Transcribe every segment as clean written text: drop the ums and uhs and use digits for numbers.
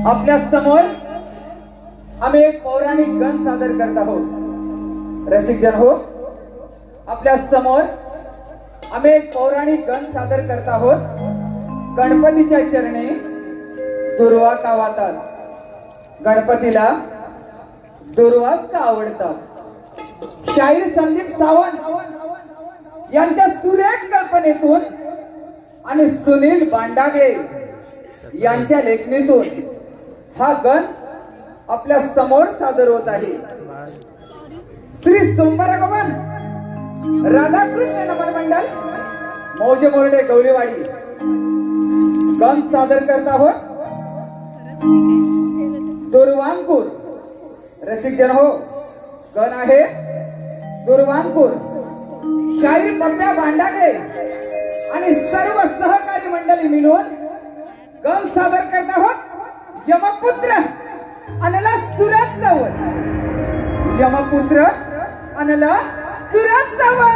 आपल्या समोर आम्ही एक पौराणिक गण सादर करत आहोत। रसिक जन हो, आपल्या समोर आम्ही एक पौराणिक गण सादर करत आहोत। गणपतीच्या चरणी दुर्वा का वाहतात, गणपतीला दुर्वाच का आवडतात। शाहीर संदीप सावंत यांच्या सुरेख कल्पनेतून आणि सुनील बांडागे यांच्या लेखणीतून हा गण आपल्या समोर सादर होत आहे। श्री सोमवारगमन राधाकृष्ण नमन मंडल मौजे मोरडे गवळीवाडी गण सादर करत आहोत। दुर्वांकुर, रसिक जन हो, गण आहे दुर्वांकुर। शाहीर पप्प्या भांडागे आणि सर्व सहकारी मंडळी मिळून गण सादर करत आहोत। यमपुत्र अनला सुरत जवळ, यमपुत्र अनला सुरत जवळ।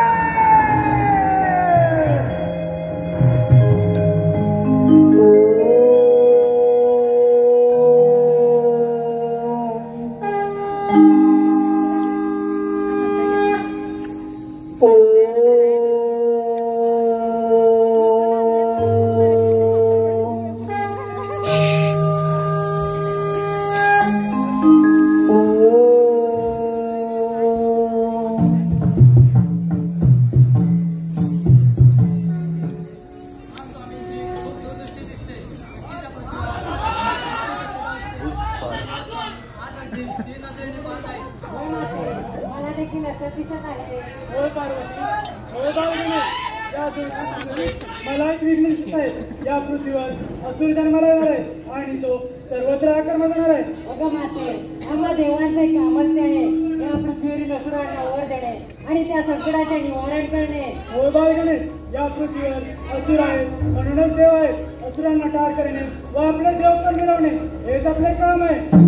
मला एक विघ्न दिसत आहे। या पृथ्वीवर असुर जन्माला येणार आहे आणि तो सर्वत्र आक्रमण करणार आहे। अगं माते, आम्हा देवांचे कामच आहे या पृथ्वीवरील असुरांना वर देणे आणि त्या संकटाचे निवारण करणे। हो बाळगणे, या पृथ्वीवर असुर आहेत म्हणूनच देव आहेत। असुरांना ठार करणे व आपले देव पण मिळवणे हेच आपले काम आहे।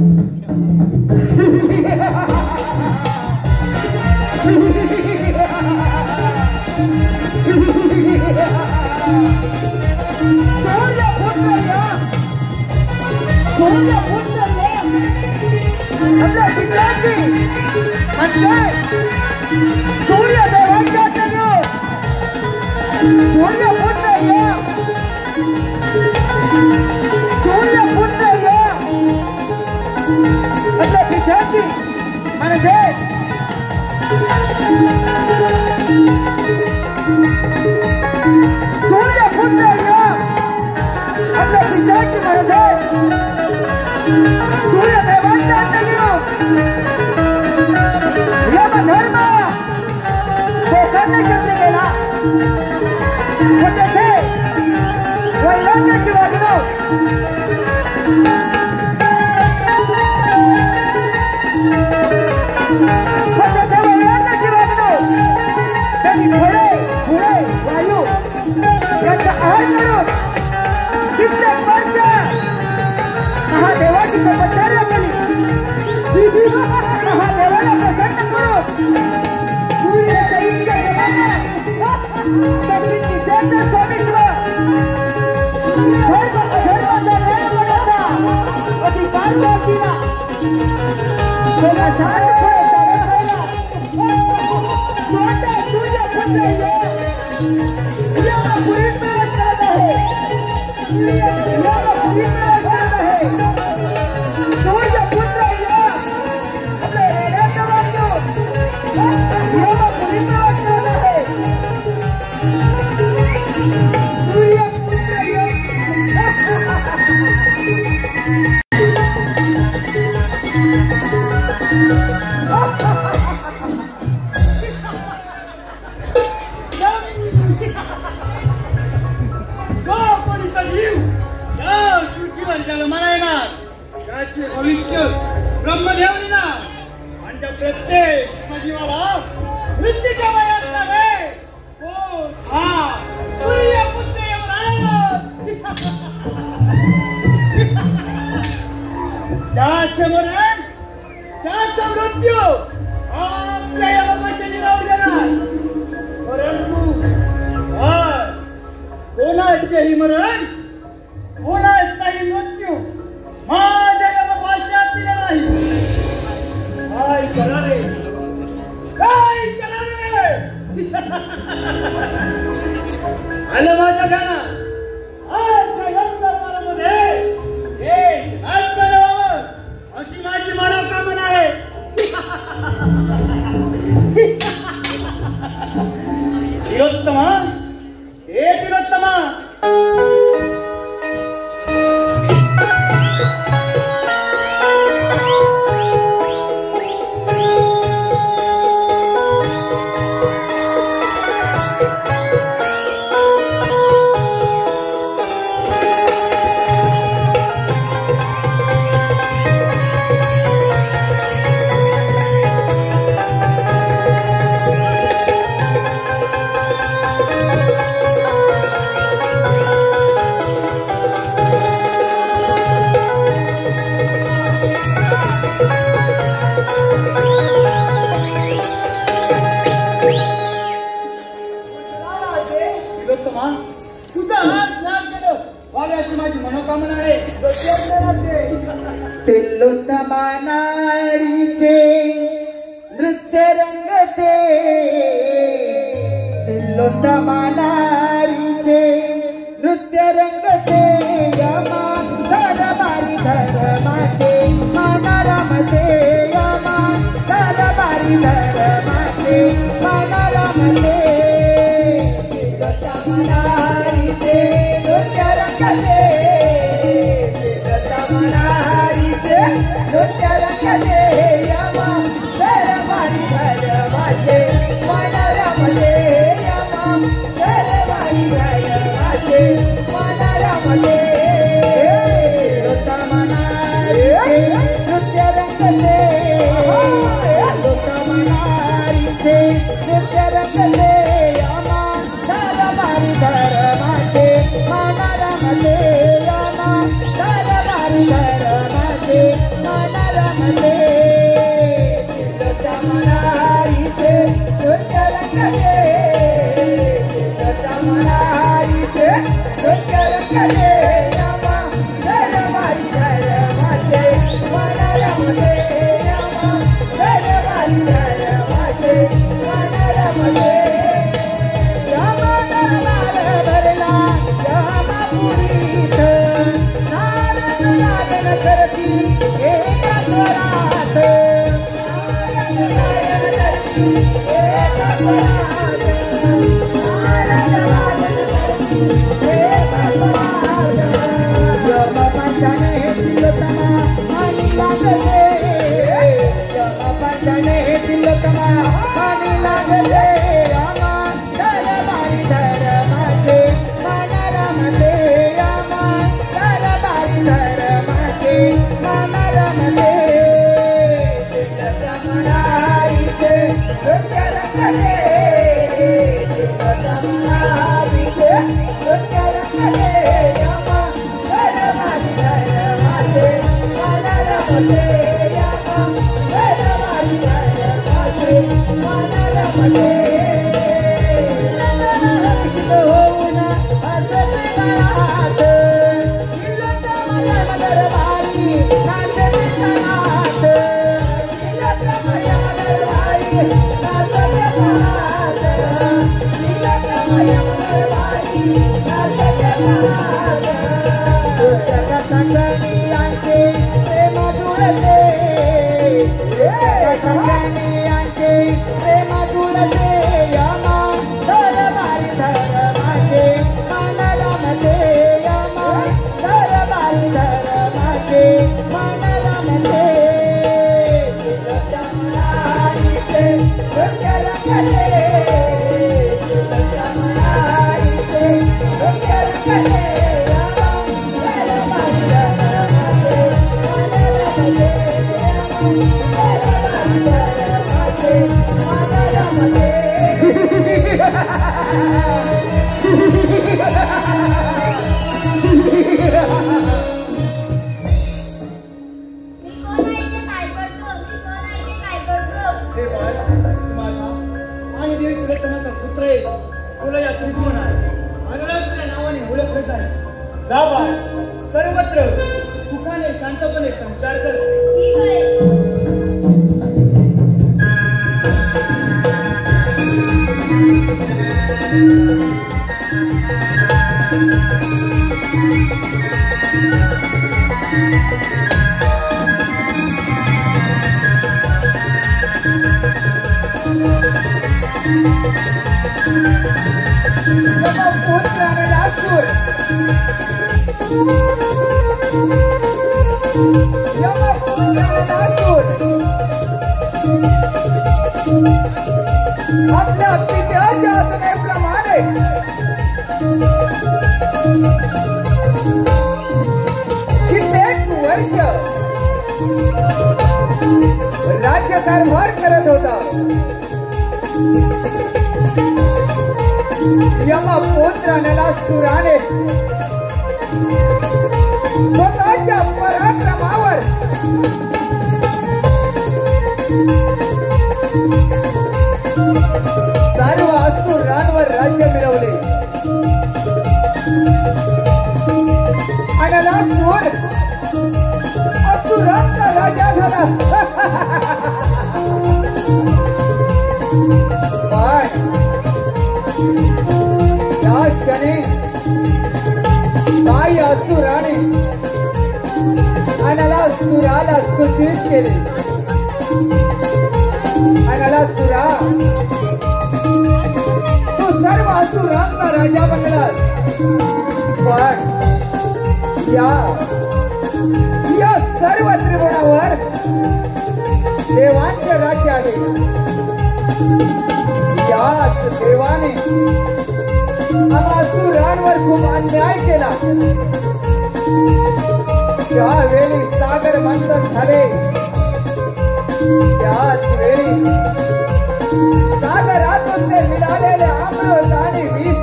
भविष्य ब्रह्मदेव प्रत्येक सजीवाला मृत्यूच्या वयात नव्हे सूर्यपुत्र त्याचे मरण त्याचा मृत्यू आपल्या यमाच्या जीवावर येणार परंतु आज कोणाचेही मरण कोणाचाही मृत्यू माझ्या यमभाषात दिला नाही काय करावे आलं माझ्या ध्यानात आज यमदरबारामध्ये एक नाच करावं अशी माझी मनोकामना आहे तिलोत्तमा हे तिलोत्तमा तिलोत्तमा नारीचे नृत्य रंगते तिलोत्तमा नारीचे नृत्य रंगते यमा दरबारी धर्माचे मनारामते यमा दरबारी धर्माचे मनारामते तिलोत्तमा नारीचे नृत्य रंगते नृत्य रंगते यमा दरबारी धर्माचे मनारामते यमा दरबारी धर्माचे मनारामते तिलोत्तमा नारीचे नृत्य रंगते तिलोत्तमा नारीचे नृत्य रंगते यमा दरबारी धर्माचे मनारामते यमा दरबारी धर्माचे मनारामते तिलोत्तमा नारीचे नृत्य रंगते तिलोत्तमा नारीचे नृत्य रंगते यमा दरबारी धर्माचे मनारामते यमा दरबारी धर्माचे मनारामते यमा दरबार भरला यमापुरीत नारद गायन करती एका स्वरात नारद गायन करती एका स्वरात नारद गायन करती एका स्वरात यमपंचाने तिलोत्तमा आणि लागले यमपंचाने तिलोत्तमा आणि लागले यमा दरबारी धर्माचे मनारामते यमा दरबारी धर्माचे मनारामते तिलोत्तमा नारीचे नृत्य रंगते तिलोत्तमा नारीचे नृत्य रंगते यमा दरबारी धर्माचे मनारामते यमा दरबारी धर्माचे मनारामते होऊन असते गळात तिलोत्तमा यमदरबारी नाचते गळात तिलोत्तमा यमदरबारी नाचते गळात तिलोत्तमा यमदरबारी नाचते गळात संगणियांचे प्रेम जुळते संगणियांचे प्रेम जुळते यमा दरबारी धर्माचे मनारामते यमा दरबारी धर्माचे मनारामते तिलोत्तमा नारीचे नृत्य रंगते तिलोत्तमा नारीचे नृत्य रंगते यमा दरबारी धर्माचे मनारामते यमा दरबारी धर्माचे हे बाळ तू माझा आणि देवी तिलोत्तमाचा पुत्र आहेस. तुला या त्रिभुवनात अनुरागच्या नावाने ओळखलं आहे. जा बाळ सर्वत्र सुखाने शांतपणे संचार कर. ठीक आहे. आपल्या पित्याच्या आज्ञेप्रमाणे कित्येक वर्ष राज्यकारभार करत होता. यमपुत्र नलासुराने स्वतःच्या पराक्रमावर सर्व असुरांवर राज्य मिळवले. आणि नलासुर असुरांचा राजा झाला. पण या क्षणी काही असुराने नलासुराला सूचित केले. नलासुरा तू सर्व असुरांचा राजा बनलास. पण या सर्व त्रिभुवनावर देवांचे राज्य आहे. याच देवाने असुरांवर खूप अन्याय केला. ज्यावेळी सागर मंथन झाले त्याच वेळी सागरातून ते मिळालेले अमृत आणि विष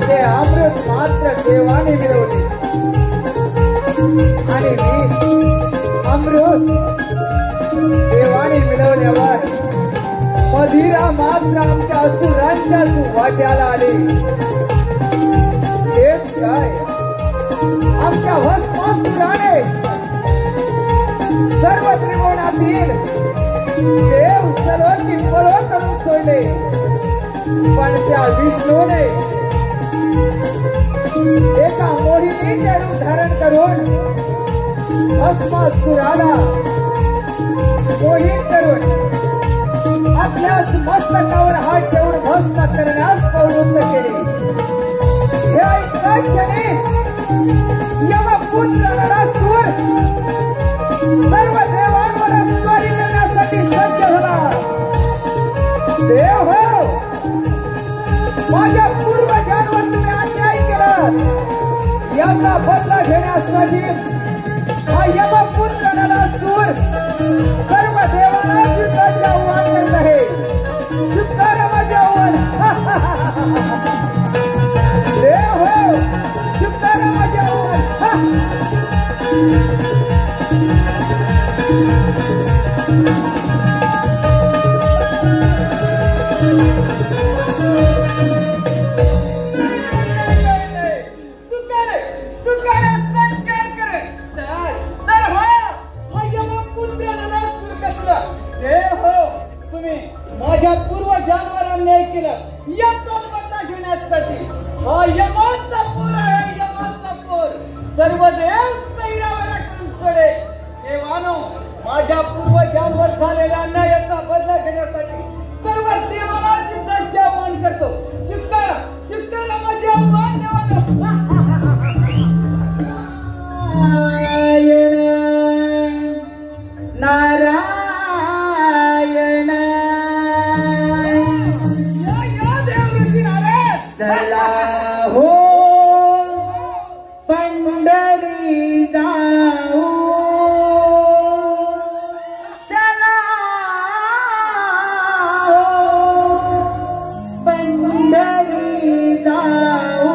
ते अमृत मात्र देवाने मिळवले. आणि विष अमृत देवाने मिळवल्यावर मदिरा मात्र आमच्या असुरांच्या वाट्याला आले. तेच काय आमच्या भस्मासुराने सर्व त्रिभुवनातील देव सर्वांनी पळवून करून सोडले. पण त्या विष्णूने एका मोहिनीचे रूप धारण करून भस्मासुराला मोहित करून आपल्याच मस्तकावर हात ठेवून भस्म करण्यास प्रवृत्त केले. हे ऐकताच क्षणी यमपुत्र नलासुर सर्व देवांवर स्वारी करण्यासाठी सज्ज झाला. देव हो, माझ्या पूर्वजांवर तुम्ही अन्याय केला. याचा बदला घेण्यासाठी हा यमपुत्र नलासुर सर्व देवांना युद्धाचे आव्हान करत आहे. स्वीकारा माझे आव्हान. देव हो, स्वीकारा माझे आव्हान. माझ्या पूर्वजांवर अन्याय केला. याचा बदला घेण्यासाठी हा यमाचा पूर आहे. यमाचा पूर सर्व देव तैरावर करून सोडे. देवानो, माझ्या पूर्वजांवर झालेल्या अन्यायाचा बदला घेण्यासाठी सर्व देवाला सिद्धाचे आव्हान करतो. स्वीकारा, स्वीकारा माझे आव्हान देवानो. नारायण चला हो पंढरी जाऊ. चला हो पंढरी जाऊ.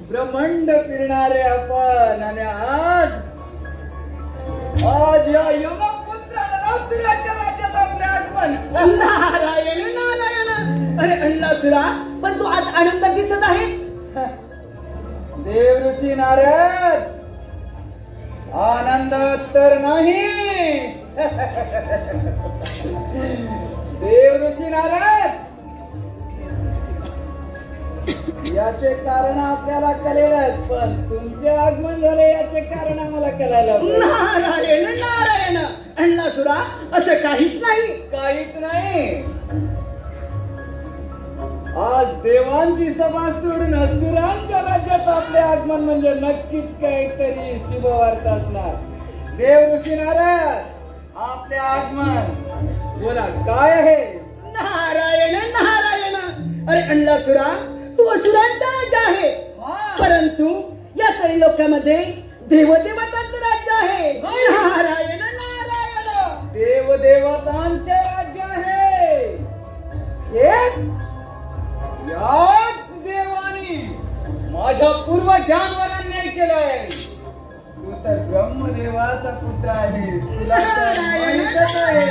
ब्रह्मांड फिरणारे आपण आणि आज या यमपुत्राला सुराच्या राज्यात आपले आगमन. नारायण नारायण. अरे अण्णासुरा, पण तू आज आनंद दिसत आहेस. देव ऋषी नारद, आनंद तर नाही. देव ऋषी नारद, याचे कारण आपल्याला कळेलच, पण तुमचे आगमन झाले याचे कारण आम्हाला कळायला. नारायण नारायण. अण्णासुरा, असं काहीच नाही. काहीच नाही. आज देवांची सभा सोडून असुरांच्या राज्यात आपले आगमन म्हणजे नक्कीच काहीतरी शुभवार्त असणार. देव ऋषी नारद, आपले आगमन बोला काय आहे. नारायण नारायण. अरे अण्णासुरा, तू असुरांचा राजा आहे, परंतु या त्रैलोक्यामध्ये देवदेवतांचं राज्य आहे. नारायण नारायण. देवदेवतांचे राज्य आहे. याच देवानी माझ्या पूर्वजांवर अन्याय केलाय. तू तर ब्रह्मदेवाचा पुत्र आहेस. तुला तर माहीतच आहे.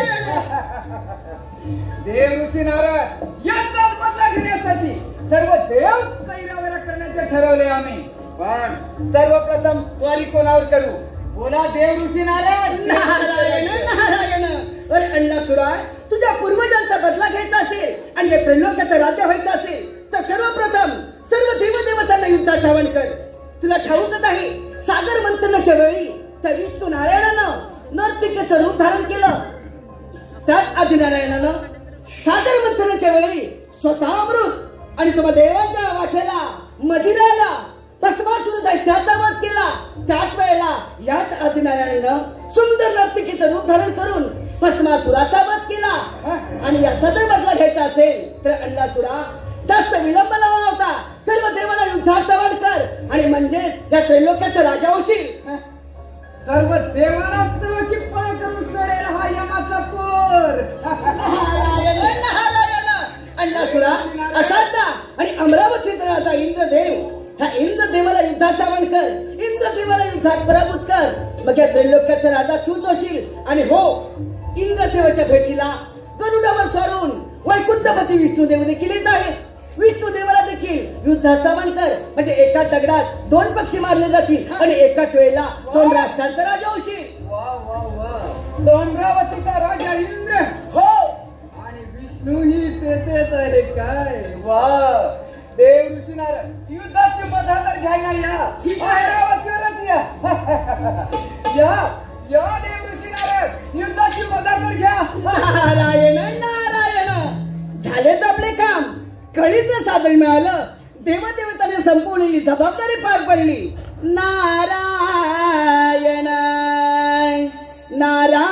देव ऋषी नारद, याचाच बदला घेण्यासाठी सर्व देव तैरावेरा करण्याचे ठरवले आम्ही. पण सर्वप्रथम स्वारी कोणावर करू. बोला देव ऋषी नारद. नारायण नारायण. अरे अण्णासुरा, तुझ्या पूर्वजांचा बदला घ्यायचा असेल आणि या त्रैलोक्याचा राजा व्हायचा असेल तर सर्वप्रथम सर्व देवदेवतांना युद्धात आवाहन कर. तुला ठाऊकच आहे, सागर मंथनाच्या वेळी त्या विष्णू नारायणानं नर्तिकेचं रूप धारण केलं. त्याच आदिनारायणानं सागर मंथनाच्या वेळी स्वतः अमृत आणि तुम्हा देवांच्या वाटेला मदिराला भस्मासुर दैत्याचा वध केला. त्याच वेळेला याच आदिनारायणानं सुंदर नर्तिकेचं रूप धारण करून भस्मासुराचा वध केला. आणि याचा जर बदला घ्यायचा असेल तर अण्णासुरा, जास्त विलंब न होता सर्व देवांना युद्धात आवाहन कर आणि म्हणजेच या त्रैलोक्याचा राजा होशील. सर्व देवाला किप्पळ करून सोडेल हा यमाचा पोर. अण्णासुरा, असांता आणि अमरावतीचा राजा इंद्रदेव, ह्या इंद्रदेवाला युद्धात आवाहन कर. इंद्रदेवाला युद्धात पराभूत कर. मग या त्रैलोक्याचा राजा तूच होशील. आणि हो, इंद्रदेवाच्या भेटीला गरुडावर चढून वैकुंठपती विष्णुदेव देखील येत आहेत. विष्णुदेवाला देखील युद्धाचा आवाहन कर. म्हणजे एका दगडात दोन पक्षी मारले जातील आणि एकाच वेळेला दोन राष्ट्रांचा राजा होशील. वा वा वा. अमरावतीचा राजा इंद्र, हो, आणि विष्णू ही तेथेच आहे काय. वा. देव ऋषी नारद, युद्धाची मजा तर घ्यायला या. अमरावतीवरच या. या या देव ऋषी नारद, युद्धाची मजा तर घ्या. नारायण नारायण. झालेच आपले काम. कळीचं साधन मिळालं. देवदेवताने संपवलेली जबाबदारी पार पडली. नारायण नारायण.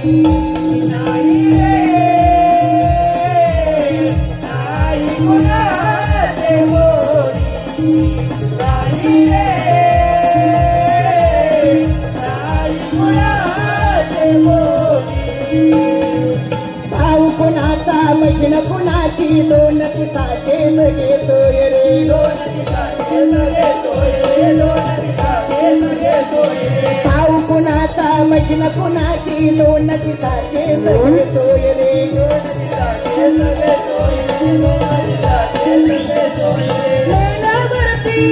नाही रे नाही कुणाचे मोडी नाही रे नाही कुणाचे मोडी भाऊ कुणाचा मैत्रीण कुणाची दोन दिवसाचे सगळे सोय रे दोन दिवसाचे सगळे सोय रे दोन दिवसाचे सगळे सोय रे भाऊ कुणाचा मैत्रीण कुणाची दोन दिवसाचे सगळे सोय रे दोन दिवसाचे सगळे सोय रे दोन दिवसाचे सगळे सोय रे लेण्यावरती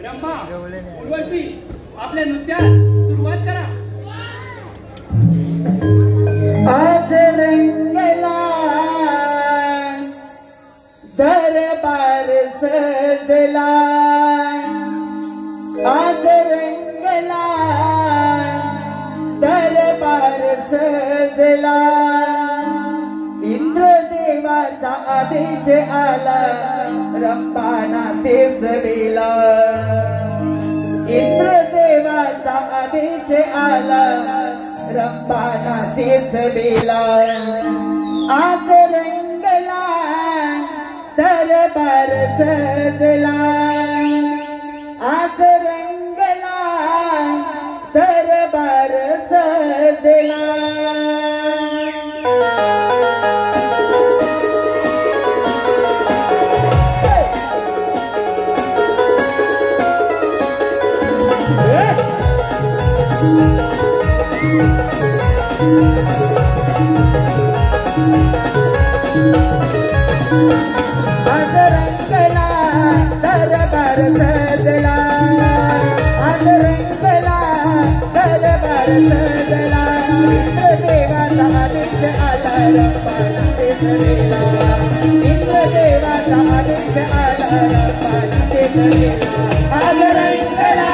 रंभा उर्वशी आपल्या नृत्यास सुरुवात करा आज रंगला दरबार सजला आज रंगला दरबार सजला इंद्रदेवाचा आदेश आला रंभानाचे सभेला इंद्रदेवाचा आदेश आला रंभानाचे सभेला आज रंगला दरबार सजला आज रंगला दरबार सजला आज रंगला दरबार सजला आज रंगला दरबार सजला इंद्रदेवाचा आदेश आला रंभानाचे सभेला इंद्रदेवाचा आदेश आला रंभानाचे सभेला आज रंगला दरबार सजला आज रंगला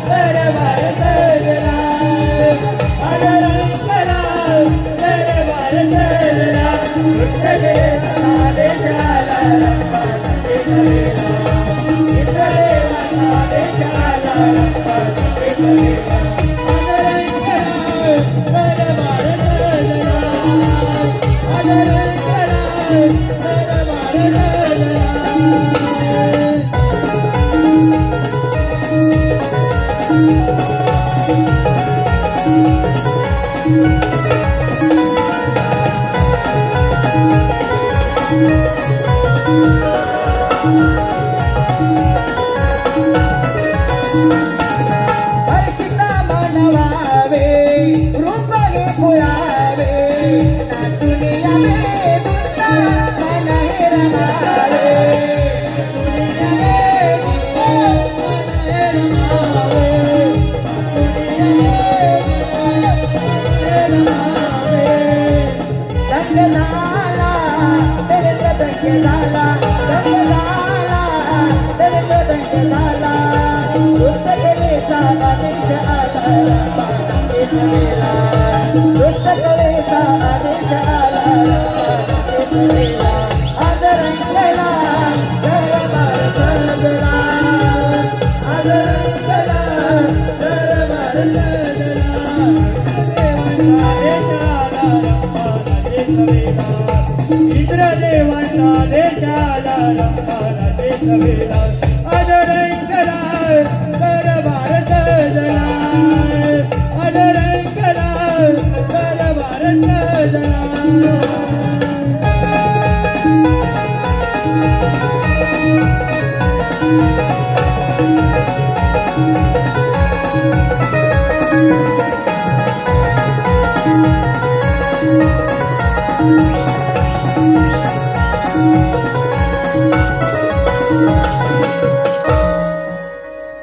दरबार सजला इंद्रदेवाचा आदेश आला रंभानाचे सभेला इंद्रदेवाचा आदेश आला रंभानाचे सभेला आज रंगला दरबार सजला आज रंगला दरबार सजला हर्षिता मनवावे रूपाने फुलावे नाचून यावे दुर्गा मन हे रमावे नाचून यावे दुर्गा मन हे रमावे नाचून यावे रमावे रंग लाला तेरे रंग लाला रंग लाला तेरे रंग लाला पुस्तकलेचा आदेश आला रंभानाचे सभेला पुस्तकलेचा आदेश आला रंभानाचे सभेला आज रंगला दरबार सजला आज रंगला दरबार सजला इंद्रदेवाचा आदेश आला रंभानाचे सभेला आज रंगला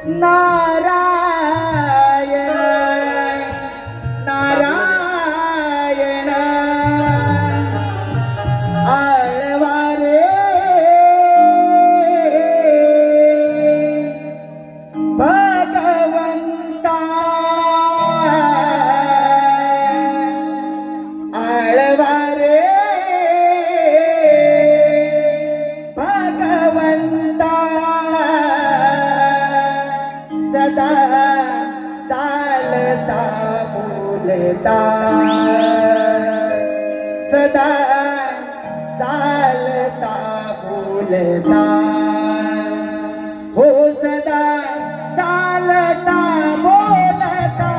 नारायण नारायण आळवारे भगवंता आळवारे भगवंता सदा चालता बोलता सदा चालता बोलता हो सदा चालता बोलता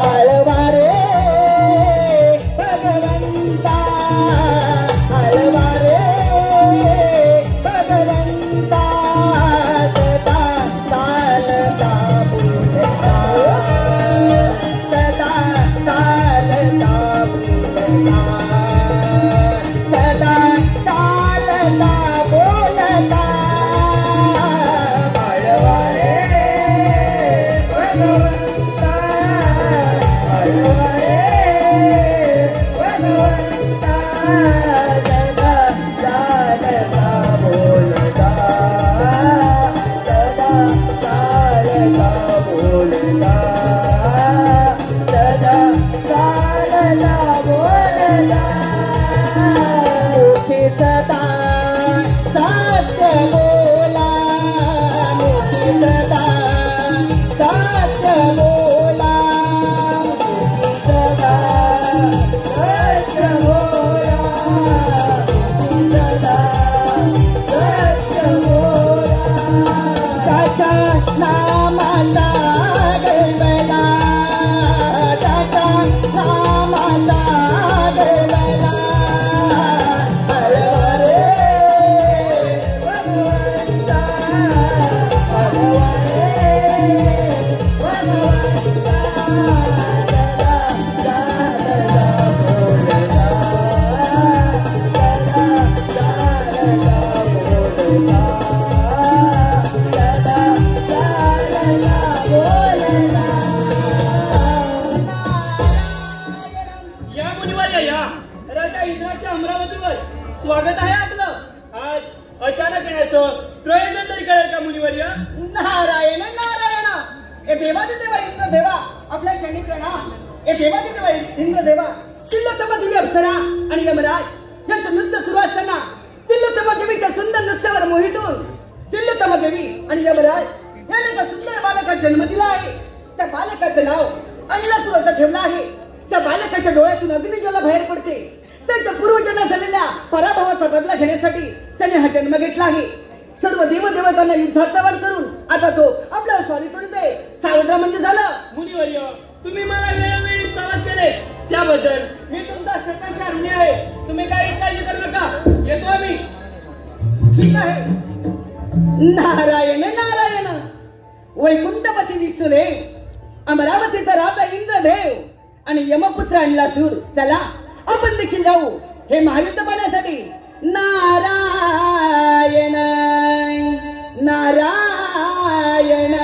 आळवारे भगवंता आळवारे भगवंता स्वागत आहे आपलं. आज अचानक येण्याचं प्रयोजन तरी कळेल का मुनिवर्य? नारायण नारायण हे देवादिदेवा इंद्र देवा आपल्या चरणी प्रणाम. हे देवादिदेवा इंद्र देवा तिलोत्तमा देवी अप्सरा आणि यमराज यांचं नृत्य सुरू असताना तिलोत्तमा देवीच्या सुंदर नृत्यावर मोहित होऊन तिलोत्तमा देवी आणि यमराज यांनी एका सुंदर बालकाचा जन्म दिला आहे. त्या बालकाचं नाव अल्लासूर असं ठेवलं आहे. त्या बालकाच्या डोळ्यातून अग्निज्वाला बाहेर पडते. त्यांच्या पूर्वजांना झालेल्या पराभवाचा बदला घेण्यासाठी त्याने हा जन्म घेतला आहे. सर्व देवदेवतांना युद्धात वाढ करून आता तो आपल्याला स्वारी करूते सावत्र म्हणजे झालं. मुनिवर्य, तुम्ही मला वेळोवेळी सावध केले त्याबद्दल मी तुमचा सकर्ष ऋणी आहे. तुम्ही काही काळजी करू नका, येतो आम्ही. ठीक आहे. नारायण नारायण वैकुंठपती विष्णुदेव, अमरावतीचा राजा इंद्रदेव आणि यमपुत्र अल्लासूर, चला आपण देखील जाऊ हे महायुद्ध पाहण्यासाठी. नारायण नारायण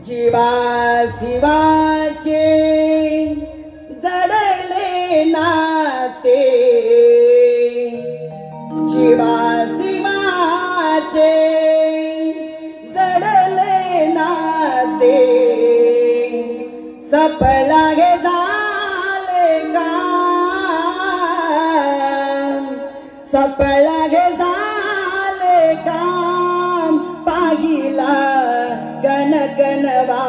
जीवा शिवाचे जडले नाते, जीवा शिवाचे जडले नाते, सफला हे सफला हे झाले काम, पाहिला गण गणवा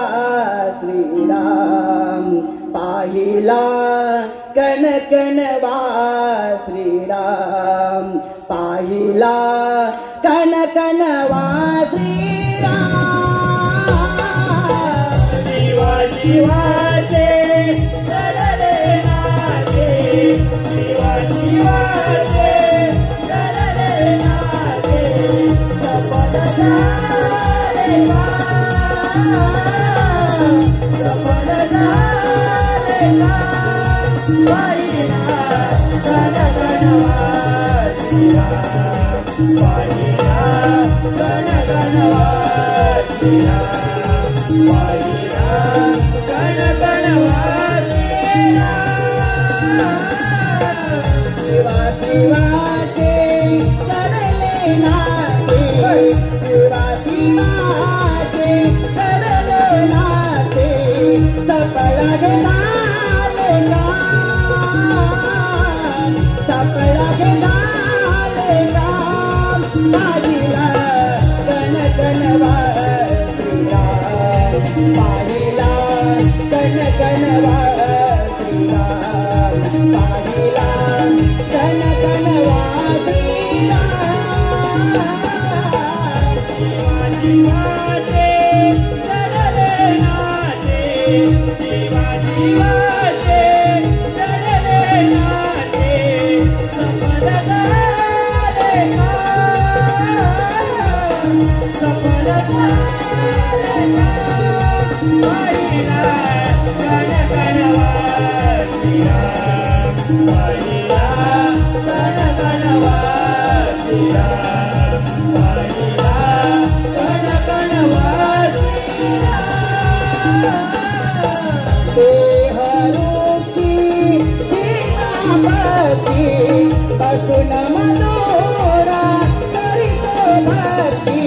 श्रीराम, पाहिला गण गणवा श्रीराम, पाहिला गण गणवा श्रीराम. शिवाचे चढले नाते शिवा शिवाचे चढले नाते सफल झाले का सफल झाले का पाहिला गण गणवाजिया पाहिला गण गणवाजिया पाहिला गण गणवाजिया शिवा शिवाचे चढले नाते शिवा शिवाचे चढले नाते सफल झाले का सफल झाले का पाहिला गण गणवाजिया पाहिला गण गणवाजिया पाहिला गण गणवाजिया शिवा शिवाचे चढले नाते शिवा शिवाचे चढले नाते सफल झाले का सफल झाले का पाहिला गण गणवाजिया पाहिला गण गणवाजिया पाहिला गण गणवाजिया देहरूक्षी जीवापाची बसून मनोरा करीतो भरती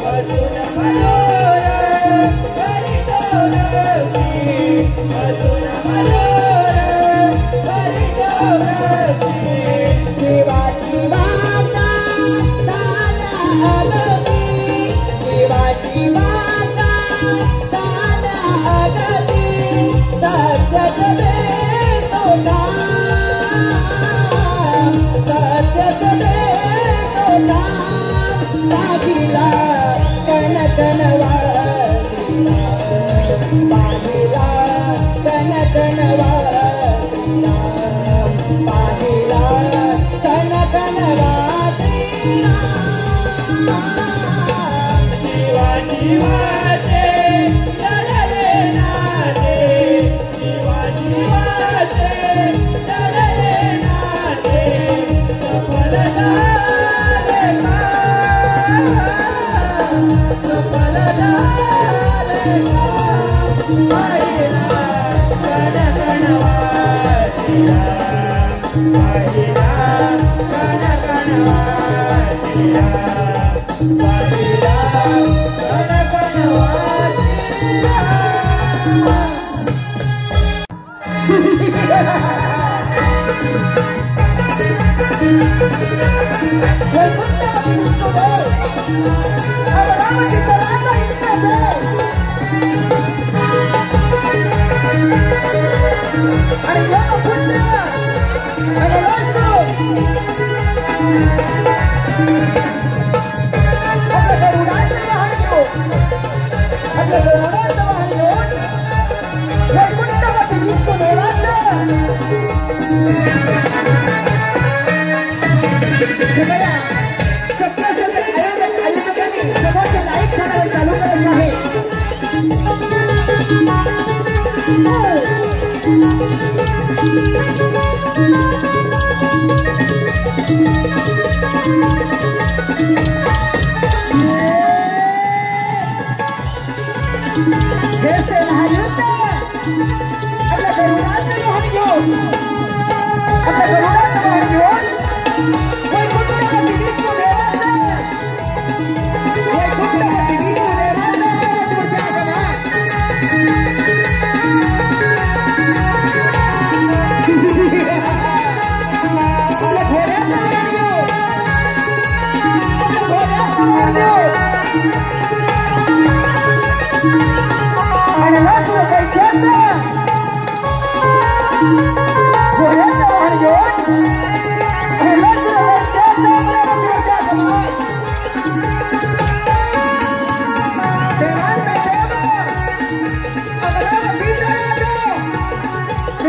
बसून मनोरा करीतो भरती बसून मनोरा करीतो भरती शिवा शिवाचा झाला अगदी शिवा शिवाचा झाला अगदी सत्यच देतो दान सत्यच देतो दान पाहिला गण गणवाजिया पाहिला गण गणवाजिया पाहिला गण गणवाजिया शिवा शिवाचे चढले नाते शिवा शिवाचे चढले नाते सफल झाले का सफल झाले का पाहिला गण गणवाजिया पाहिला गण गणवाजिया पाहिला गण गणवाजिया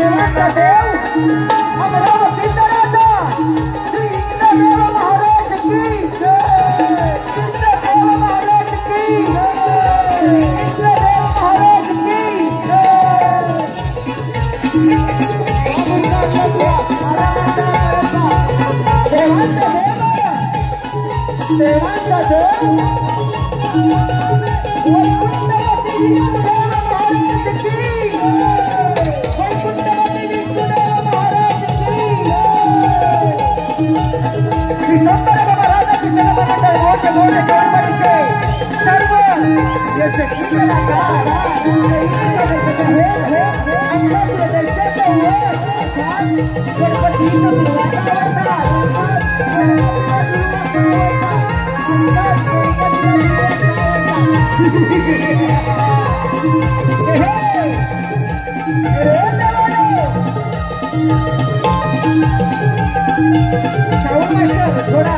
देवाचा देव अमरावतीचा राजा श्री इंद्रदेव महाराज की जय. इंद्रदेव महाराज की जय. इंद्रदेव महाराज की जय. देवाचा देव वैकुंठपती विष्णुदेव महाराज की वैकुंठपती विष्णुदेव महाराज की विश्वंभर महाराज विठ्ठल मोठे मोठे गणपतीचे सर्व यशस्वीला थोडा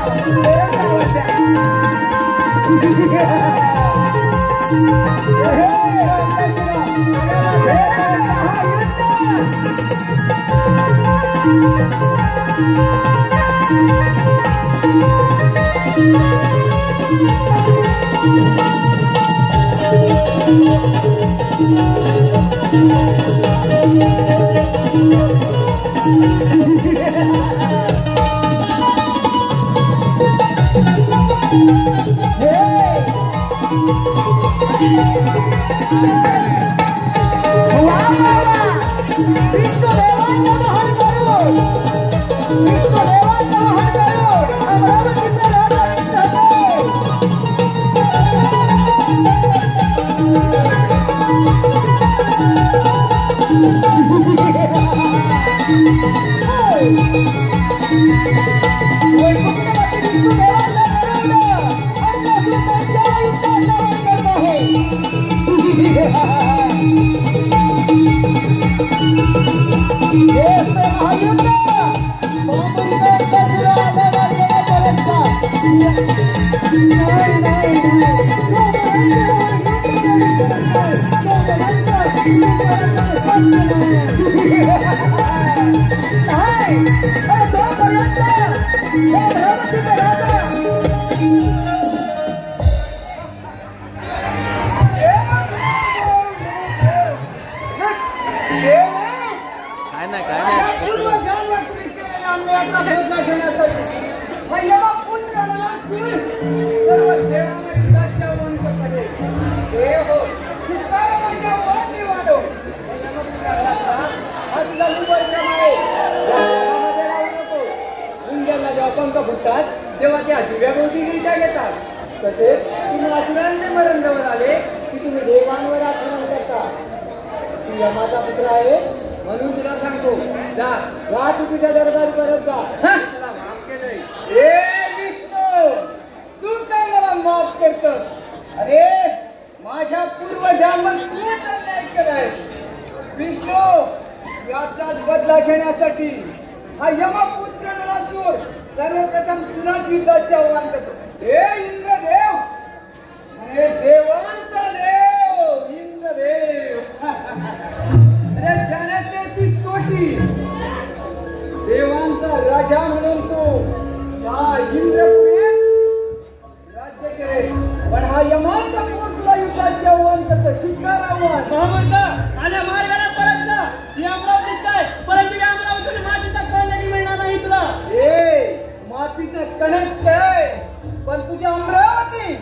तेव्हा त्या दिव्याभोवती गिरट्या घेतात. तसेच तुम्ही असुरांचे मरण जवळ आले की तुम्ही देवांवर आक्रमण करता. तू यमाचा पुत्र आहे म्हणून तुला सांगतो, जा जा तू तुझ्या दरबारी परत जा. तुला माफ केलंय. ए विष्णू, तू काय मला माफ करतोस? अरे माझ्या पूर्वजांवर तू अन्याय केलाय. विष्णू, याचाच बदला घेण्यासाठी हा यमपुत्र नरासूर सर्वप्रथम तुलाच युद्धाचे आव्हान करतो. हे इंद्रदेव, अरे देवांचा देव इंद्रदेव. अरे जनाचे 30 कोटी देवांचा राजा म्हणून तू या इंद्रपुरीत राज्य करेल. पण हा यमाचा पुत्र तुला युद्धाचे आव्हान करतो. स्वीकार आव्हान. महामंत्र माझ्या मार्गाला परत जा. ही अमरावतीच काय, परंतु या अमरावतीने मातीचा कण जरी मिळणार नाही तुला. मातीचा कणच काय, पण तुझी अमरावती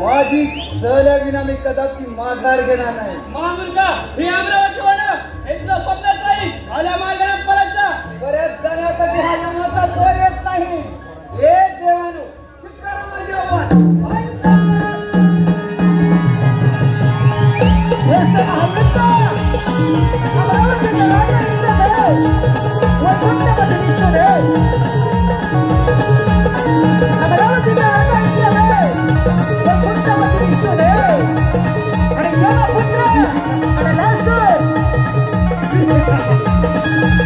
माझी सहल्याविना मी कदापि माघार घेणार नाही. महामंत्र ही अमरावती होणं हे तुझं स्वप्नच नाही. माझ्या मार्गाला परत जा. बऱ्याच जाण्यासाठी हा यमाचा स्वर येत नाही. हे देवानो, स्वीकार माझे आव्हान. आणि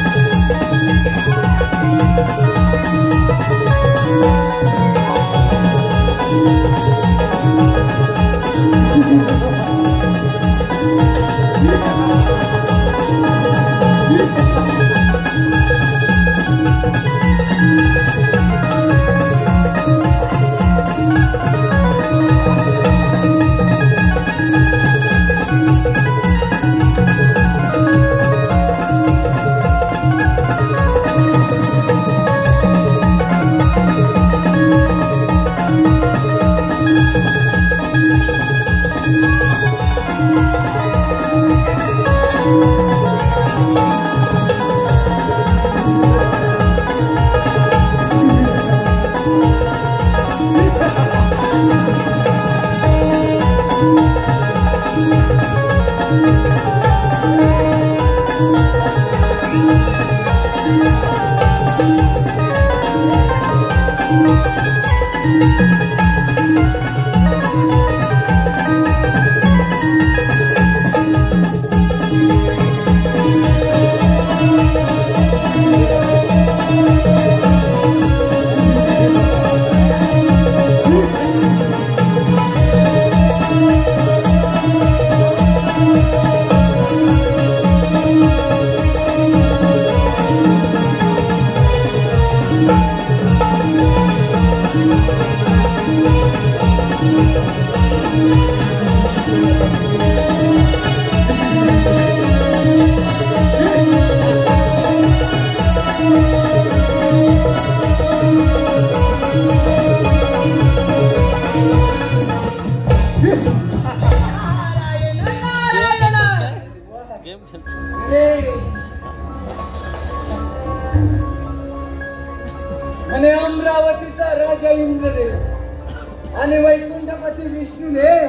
आणि अमरावतीचा राजा इंद्रदेव आणि वैकुंठपती विष्णूदेव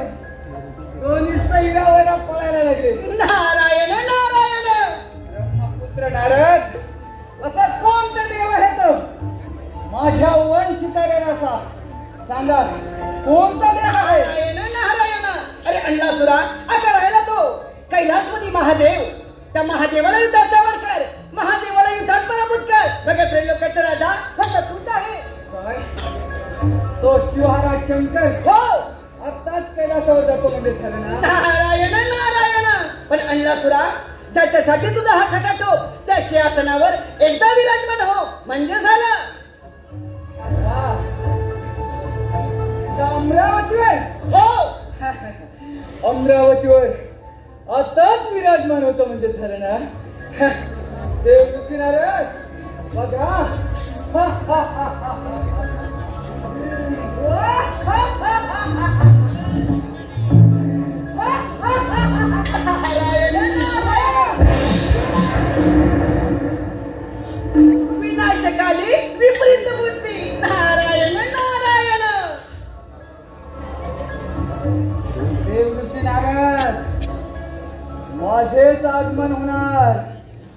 दोन्ही सैरावर पळायला लागले. नारायण नारायण. ब्रह्मपुत्र नारद असा कोणता देव आहे तो माझ्या वंशिकाराचा सांगा कोणता देव आहे? नारायण नारायण. अरे अण्णासुरा आता राहिला तो कैलासपती महादेव. त्या महादेवाला युद्धाचा वर कर. महादेवाला युद्धात पराभूत कर. बघा त्रैलोक्याचा राजा फक्त तुझा आहे. काय? तो शिवहारा शंकर हो आताच कैलासावर जातो म्हणजे झालं ना. नारायण नारायण. पण अण्णासुरा त्याच्यासाठी तुझा हा खटाटो त्या सिंहासनावर एकदा विराजमान हो म्हणजे झालं. अमरावतीवर हो अमरावतीवर आताच विराजमान होतो म्हणजे झालं ना. देव दुखणार बघा. विनाशकाली विपरीत बुद्धी. नारायण नारायण. देवऋषी नारद माझेच आगमन होणार.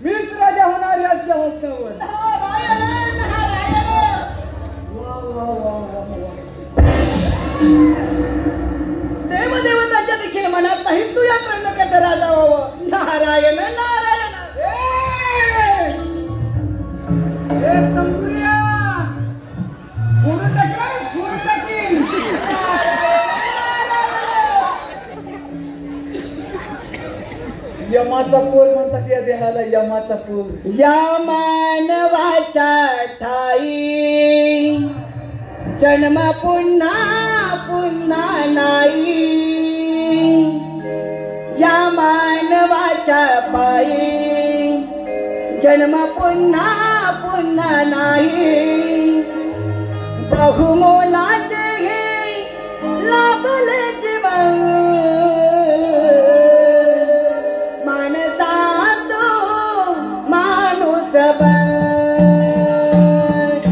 मीच राजा होणार या सिंहासनावर. नारायण नारायण. वा वा वा वा वा. देवदेवतांच्या देखील मनात नाही तू या त्रैलोक्याचा राजा व्हावं. नारायण नारायण. तंबुरिया गुरु टाकीन. यमाचा पोर म्हणतात या देहाला यमाचा पोर. या मानवाच्या ठाई जन्म पुन्हा पुन्हा नाही. या मानवाच्या पायी जन्म पुन्हा पुन्हा नाही. बहुमोलाचे हे लाभले जीवन माणसा तो माणूस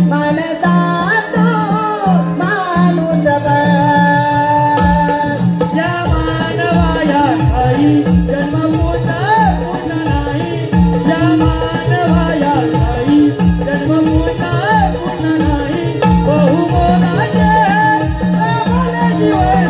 माणसा तो माणूस या मानवाया ठाई जन्म पुन्हा पुन्हा नाही. या मानवाया ठाई जन्म पुन्हा पुन्हा नाही. बहुमोलाचे लाभले जीवन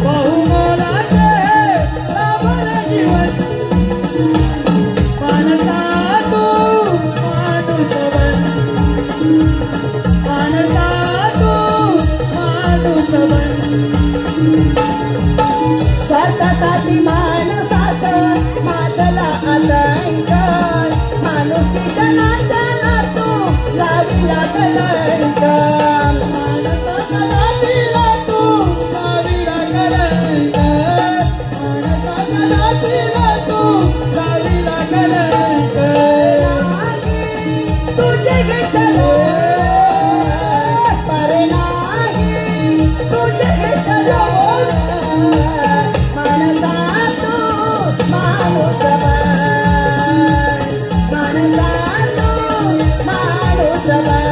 बहुमोलाचे लाभले जीवन मानता तू माणूस बन मानता तू माणूस बन स्वार्थासाठी माणसात मातला अलंकार माणुसकीच्या नात्याला तू लाविला कलंक मानसाच्या नातीला तू लाविला कलंक मानसाच्या नातीला तू लाविला कलंक तुझे घेतले परे नाही तुझे घेतले मानसा तू माणूस बन मानसा तू माणूस बन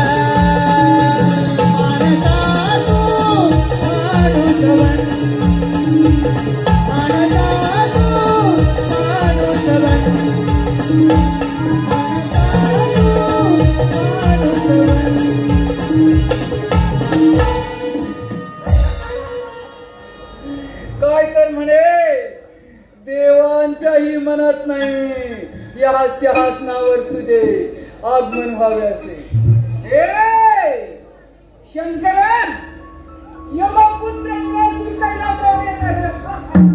मानसा तू माणूस बन मानसा तू माणूस बन काय तर म्हणे देवांच्याही मनात नाही या सिंहासनावर तुझे आगमन व्हावे असे हे शंकरन यमपुत्रांना सुटायला जाऊया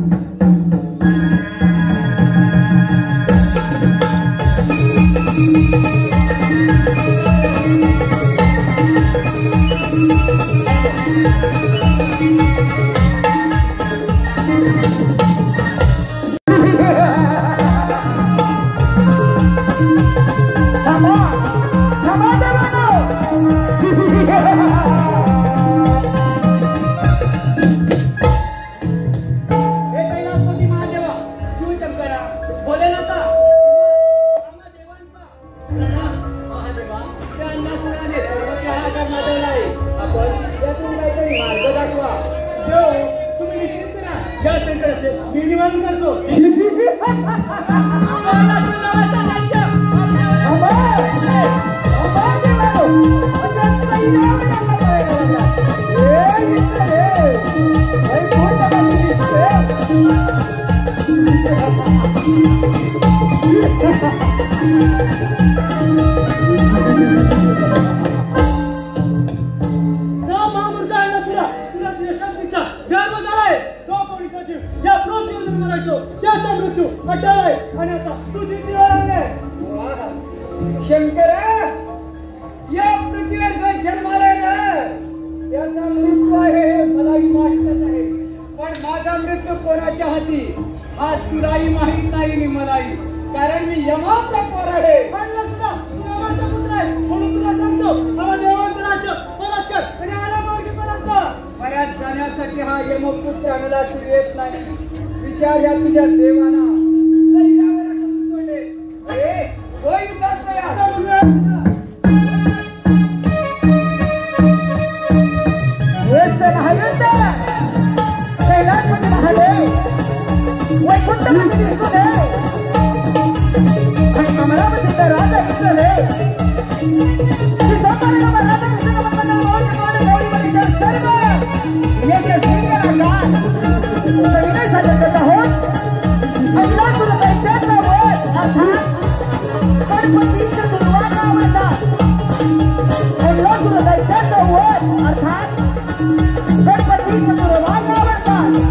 हे कैलासपती महादेवा शिवशंकरा भोलेनाथा आम्हा देवांचा प्रणाम. महादेवा त्या अन्नासुराने सर्वत्र हाहाकार माजवला आहे आपण त्यातून काहीतरी मार्ग दाखवा देव तुम्ही निश्चित करा या शंकराचे मी निवारण करतो. त्या महामूर्खा अन्नासुरा तुला तुझ्या शक्तीचा गर्व झालाय. तो कोणीचा जीव ज्या पृथ्वीवर मरायचो त्याचा मृत्यू अटळाय आणि आता तुझी जीव आले. शंकर या पृथ्वीवर जो जन्माला आहे ना त्याचा मृत्यू आहे हे मलाही माहीतच आहे पण माझा मृत्यू कोणाच्या हाती हा तुलाही माहीत नाही आणि मलाही कारण मी यमाचा पोर आहे. अन्नासुरा तू रामाचा पुत्र आहे म्हणून तुला सांगतो आम्हा देवांचं राज्य परत कर आणि आला मार्गी परत जा. बऱ्याच जाण्यासाठी हा यमपुत्र आणला तू येत नाही विचार या तुझ्या देवाना सैन्यावर करून सोडले अरे होय युद्धात तयार कैलासपती महादेव वैकुंठपती विष्णुदेव आणि अमरावतीचा राजा विष्णुदेव श्री सोपानराव राजा विष्णुदेवांना मोठे गौरीवरील सर्व यशस्वी कलाकार सविनय सादर करत आहोत. अल्लाहसुर दैत्याचा वध अर्थात गणपतीच्या दुर्वांना आवडतात. अल्लाहसुर दैत्याचा वध अर्थात गणपतीच्या दुर्वांना आवडतात.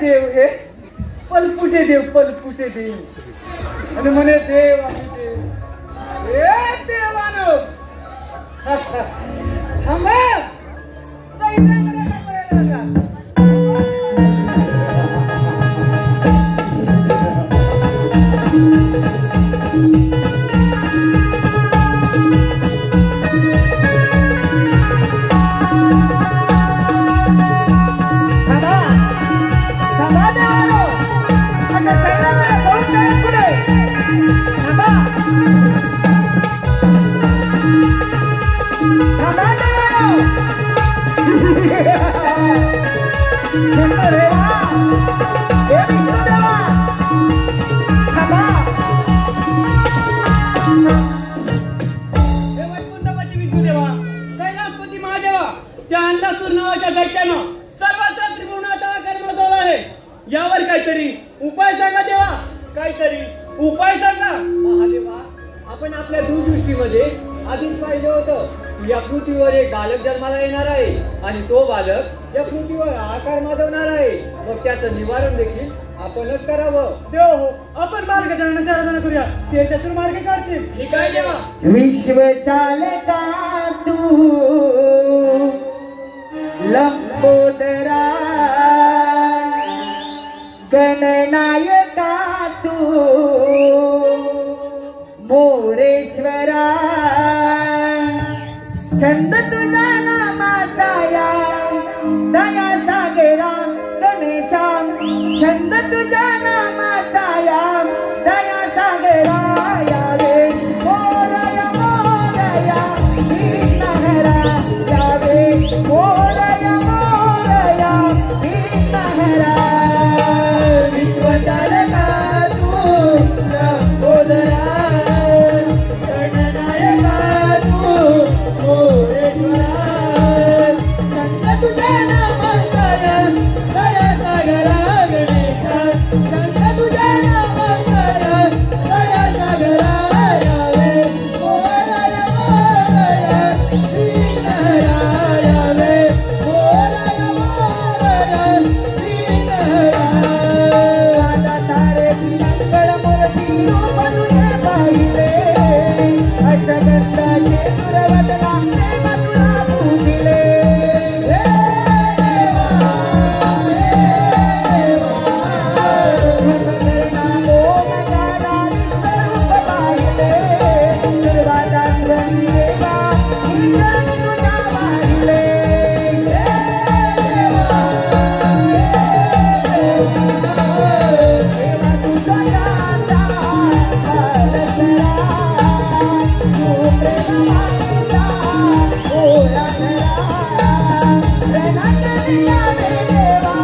देव हे पलपुटे देव पलपुटे देव आणि म्हणे देव आम्ही देव. हे देवानो थांबा त्या अन्नासूर नावाच्या दैत्यानं सर्वत्र त्रिभुवनात आकार माजवला आहे. यावर काहीतरी उपाय सांगा देवा, काहीतरी उपाय सांगा. महादेवा, आपण आपल्या दूरदृष्टीमध्ये आधीच पाहिलं होतं या पृथ्वीवर एक बालक जन्माला येणार आहे आणि तो बालक या पृथ्वीवर आकार माजवणार आहे. मग त्याचं निवारण देखील आपणच करावं. देव हो, आपण मार्गदर्शनाची आराधना करूया, ते त्यातून मार्ग काढतील. हे काय देवा? विश्व चालका तू लंबोदरा, गणनायका तू मोरेश्वरा, छंद तुझा नामाचा या दया सागरा गणेशा, छंद तुझा नामाचा या दया सागरा. यावे मोरया मोरया दीनहरा, यावे मोरया मोरया दीनहरा. विश्वचालका तू लंबोदरा, गणनायका तू मोरेश्वरा, छंद तुझा नामाचा या दया सागरा गणेशा, छंद तुझा नामाचा या दया सागरा. यावे मोरया मोरया दीनहरा, यावे मोरया मोरया दीनहरा. आता तारेची मंगळ मूर्ती रूप तुझे पाहिले, अष्टगंधाचे सुरवदना प्रेम तुला भूमिले. हे देवा, हे देवा, रूपकर्णा ओमकारा विश्वरूप पाहिले, सर्वात रंगी देवा ईश्वर तुझा वाहिले. हे देवा, हे देवा, तुझा राजा अलसरा, तू प्रेमाचा ओळा धरा. रणकरी यावे देवा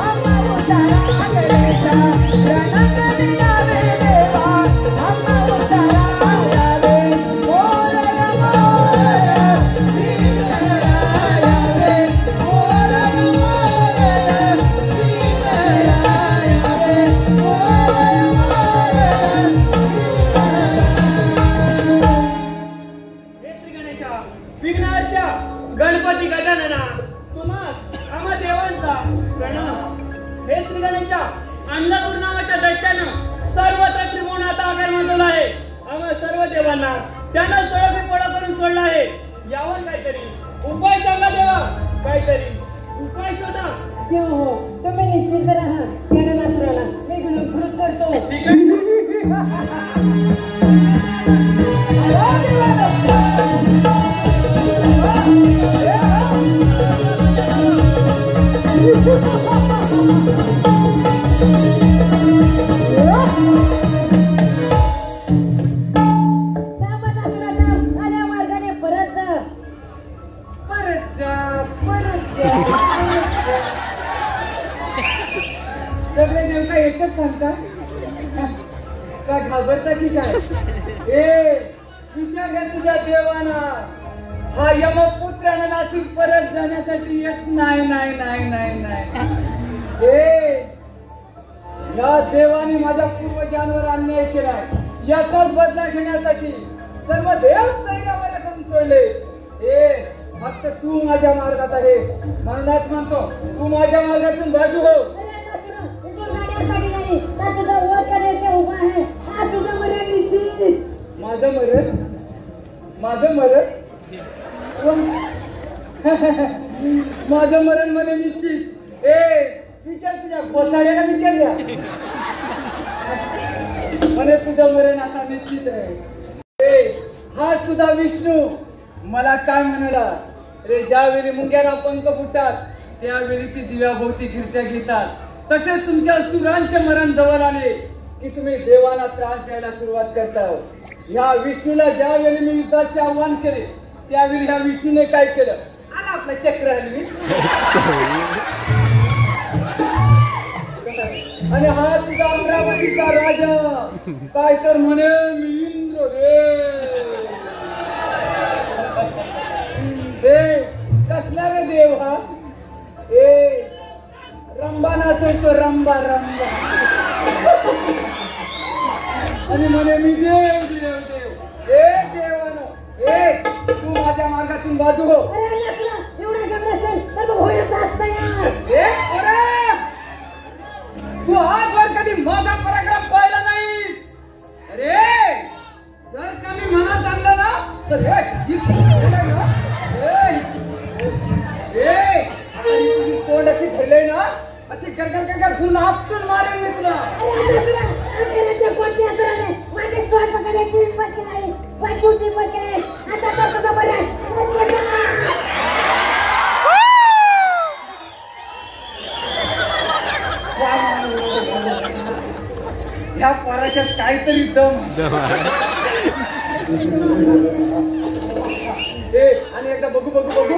आम्हा उतारा गणेशा, रणकरी यावे देवा आम्हा उतारा. यावे मोरया मोरया दीनहरा, यावे मोरया मोरया दीनहरा, यावे मोरया मोरया दीनहरा. हे श्री गणेशा, विघ्नहर्त्या गणपती गजानना, तुम्हास आम्हा देवांचा प्रणाम. हे श्री गणेशा, अन्नासूर नावाच्या दैत्यानं सर्वत्र त्रिभुवनात आकार माजवला आहे. आम्हा सर्व देवांना त्यानं सळपी पोळा करून सोडला आहे. यावर काहीतरी उपाय सांगा देवा, काहीतरी उपाय शोधा. देव हो, तुम्ही निश्चिंत राहा. गणनासुराला मी गुणकृत करतो. ठीक आहे. आल्या मार्गाने परत जा. परत जा, परत जा. सगळे देव काय एकच सांगता का? घाबरता की काय? विचार घ्या तुझ्या देवाना. हा यमपुत्रानं नाशिक परत जाण्यासाठी येत नाही नाही नाही नाही नाही. या देवाने माझ्या पूर्वजांवर अन्याय केलाय. याचाच बदला घेण्यासाठी सर्व देव सैन्यावर करून सोडले. फक्त तू माझ्या मार्गात आहे म्हणूनच म्हणतो तू माझ्या मार्गातून बाजू हो. तुझा वध करायचा उभा आहे. हा तुझा माझं मरण माझं मरण माझं मरण म्हणे निश्चित. विचार तुझ्या गोसाड्याला विचार म्हणे तुझं मरण आता निश्चित आहे. हा तुझा विष्णू मला काय म्हणाला रे, ज्यावेळी मुंग्याला पंख फुटतात त्यावेळी ती दिव्याभोवती कीर्त्या घेतात. तसेच तुमच्या सुरांचे मरण जवळ आले की तुम्ही देवाला त्रास द्यायला सुरुवात करता. ह्या विष्णूला ज्यावेळी मी युद्धाचे आव्हान केले त्यावेळी ह्या विष्णूने काय केलं, आला आपलं चक्र हलवी आणि हा तुझा अमरावतीचा राजा काय तर म्हणे मी इंद्र रे. कसला रे देव हा, रंबा नाचतो रंबा रंबा आणि म्हणे मी देव देव देव. देवानं तू माझ्या मार्गातून बाजू हो. तू आजवर कधी माझा पराक्रम पाहिला नाही. अरे जर का मी मनात आणलं ना तर तोंड अशी धरले ना अशी गरगर गरगर फुल आपटून मारेल मी तुला. ह्या पराच्यात काहीतरी दम आणि एकदा बघू बघू बघू.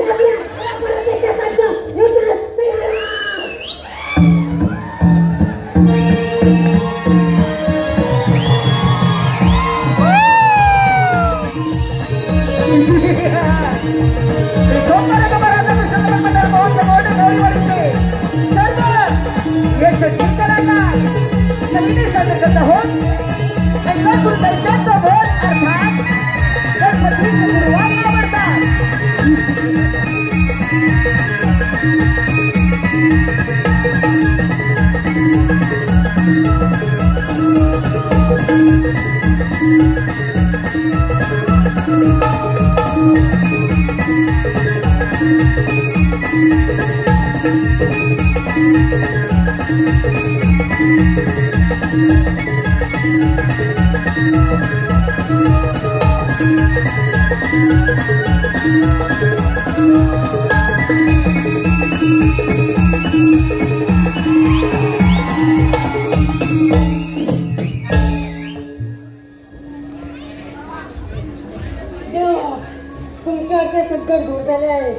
तुमच्यावरचे संकट दूर झाले आहे.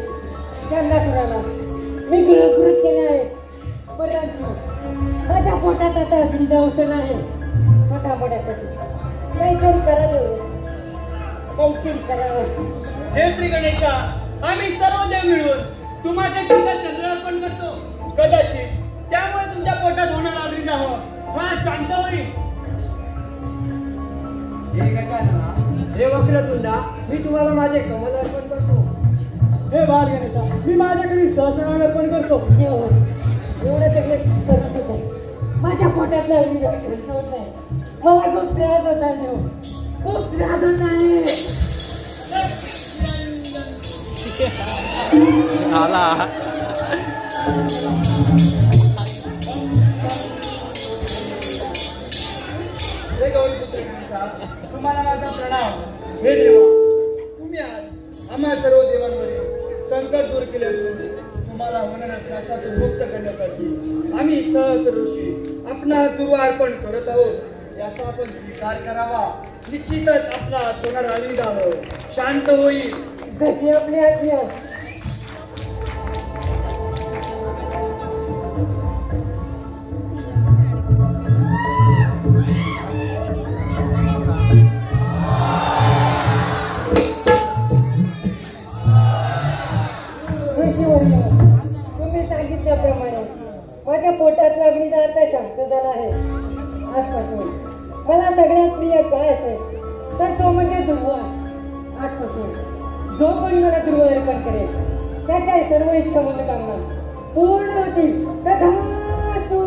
त्यांना कुणाला मी गुरुकृत केले आहे, परंतु माझ्या पोटात आता अग्निदा औषध आहे. पोटापोटासाठी काहीतरी करावं, काहीतरी करावं. हे श्री गणेशा, आम्ही सर्व देव मिळून तुम्हाला चंद्र अर्पण करतो. कदाचित त्यामुळे तुमच्या पोटात होणारा अग्निदा हा शांत होईल. हे वक्रतुंडा, मी तुम्हाला माझे कमल अर्पण करतो. हे बाल गणेशा, मी माझ्याकडे सहस्रनाम अर्पण करतो. एवढं सगळे करत होते. माझ्या पोटातला अग्निदा होत नाही. मला खूप त्रास होत आहे, खूप त्रास होत आहे. तुम्हाला माझा प्रणाम. हे देवा, तुम्ही आज आम्हा सर्व देवांवरील संकट दूर केले असून तुम्हाला होणाऱ्या त्रासातून मुक्त करण्यासाठी आम्ही सहस्र ऋषी आपणा दुर्वा अर्पण करत आहोत. याचा आपण स्वीकार करावा. निश्चितच आपला सोनार अग्निदाह शांत होईल. कशी आपली आज्ञा. तुम्ही सांगितल्याप्रमाणे माझ्या पोटातला अग्निदाह आता शांत झाला आहे. आजपासून मला सगळ्यात प्रिय काय असेल तर तो म्हणजे दुर्वा. आजपासून जो कोणी मला दुर्वा अर्पण करेल त्याच्या सर्व इच्छा मनोकामना पूर्ण होतील. तथास्तु.